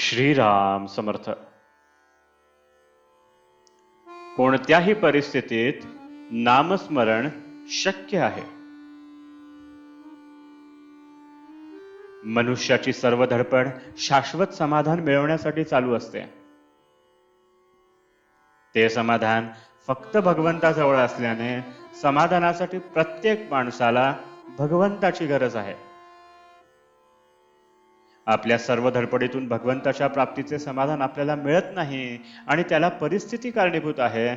श्रीराम समर्थ. कोणत्याही परिस्थितीत नामस्मरण शक्य आहे. मनुष्याची सर्व धडपड शाश्वत समाधान मिळवण्यासाठी चालू असते. ते समाधान फक्त भगवंताजवळ असल्याने समाधानासाठी प्रत्येक माणसाला भगवंताची गरज आहे. आपल्या सर्व धडपडीतून भगवंताच्या प्राप्तीचे समाधान आपल्याला मिळत नाही आणि त्याला परिस्थिती कारणीभूत आहे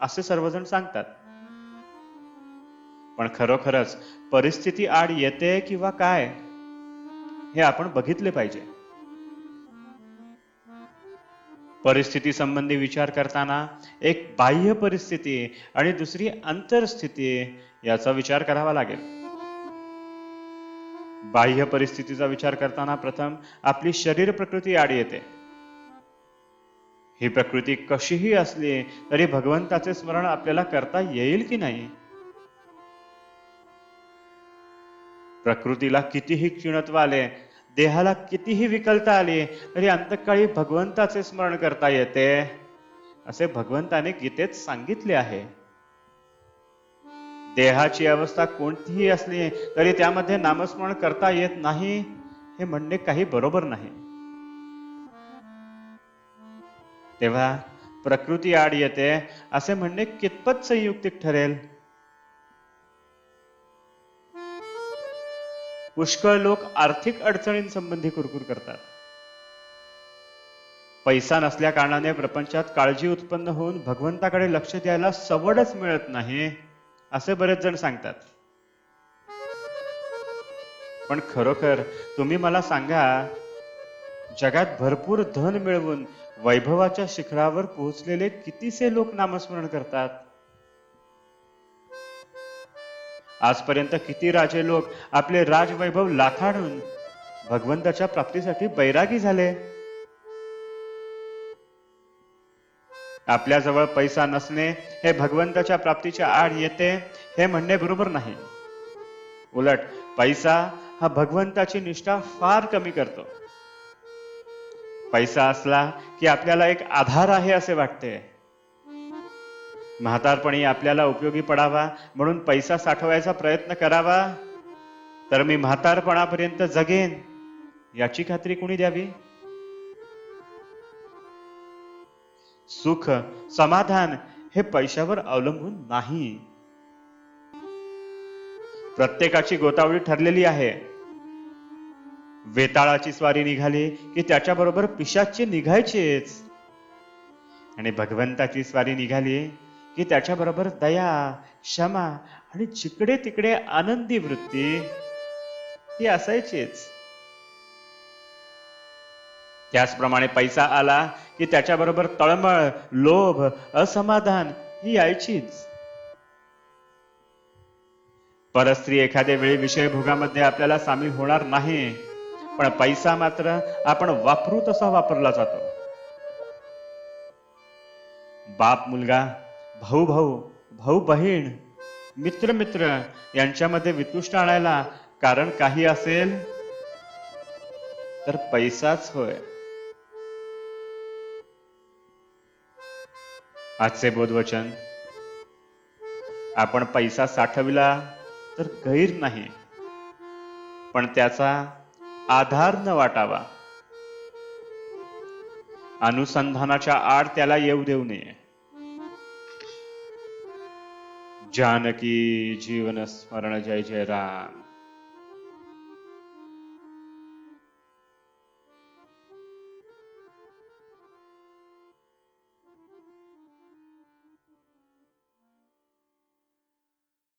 असे सर्वजण सांगतात. पण खरोखरच परिस्थिती आड येते किंवा काय हे आपण बघितले पाहिजे. परिस्थिती संबंधी विचार करताना एक बाह्य परिस्थिती आणि दुसरी अंतरस्थिती याचा विचार करावा लागेल. बाह्य परिस्थितीचा विचार करताना प्रथम आपली शरीर प्रकृती आड येते. ही प्रकृती कशीही असली तरी भगवंताचे स्मरण आपल्याला करता येईल की नाही? प्रकृतीला कितीही क्षीणत्व आले, देहाला कितीही विकलता आली तरी अंतकाळी भगवंताचे स्मरण करता येते असे भगवंताने गीतेत सांगितले आहे. देहाची अवस्था कोणतीही असली तरी त्यामध्ये नामस्मरण करता येत नाही हे म्हणणे काही बरोबर नाही. तेव्हा प्रकृती आड येते असे म्हणणे कितपत संयुक्तिक ठरेल? पुष्कळ लोक आर्थिक अडचणींसंबंधी कुरकुर करतात. पैसा नसल्या कारणाने प्रपंचात काळजी उत्पन्न होऊन भगवंताकडे लक्ष द्यायला सवडच मिळत नाही असे बरेच जण सांगतात. पण खरोखर तुम्ही मला सांगा, जगात भरपूर धन मिळवून वैभवाच्या शिखरावर पोहोचलेले कितीसे लोक नामस्मरण करतात? आजपर्यंत किती राजे लोक आपले राजवैभव लाथाडून भगवंताच्या प्राप्तीसाठी बैरागी झाले? आपल्याजवळ पैसा नसणे हे भगवंताच्या प्राप्तीच्या आड येते हे म्हणणे बरोबर नाही. उलट पैसा हा भगवंताची निष्ठा फार कमी करतो. पैसा असला की आपल्याला एक आधार आहे असे वाटते. म्हातारपणी आपल्याला उपयोगी पडावा म्हणून पैसा साठवायचा प्रयत्न करावा, तर मी म्हातारपणापर्यंत जगेन याची खात्री कोणी द्यावी? सुख समाधान हे पैशावर अवलंबून नाही. प्रत्येकाची गोतावळी ठरलेली आहे. वेताळाची स्वारी निघाली की त्याच्याबरोबर पिशाची निघायचीच, आणि भगवंताची स्वारी निघाली की त्याच्याबरोबर दया, क्षमा आणि जिकडे तिकडे आनंदी वृत्ती ही असायचीच. त्याचप्रमाणे पैसा आला की त्याच्याबरोबर तळमळ, लोभ, असमाधान ही यायचीच. परस्त्री एखाद्या वेळी विषयभोगामध्ये आपल्याला सामील होणार नाही, पण पैसा मात्र आपण वापरू तसा वापरला जातो. बाप मुलगा, भाऊ भाऊ, भाऊ बहीण, मित्र मित्र यांच्यामध्ये वितुष्ट आणायला कारण काही असेल तर पैसाच होय. आजचे बोधवचन: आपण पैसा साठविला तर गैर नाही, पण त्याचा आधार न वाटावा. अनुसंधानाच्या आड त्याला येऊ देऊ नये. जानकी जीवन स्मरण. जय जय राम.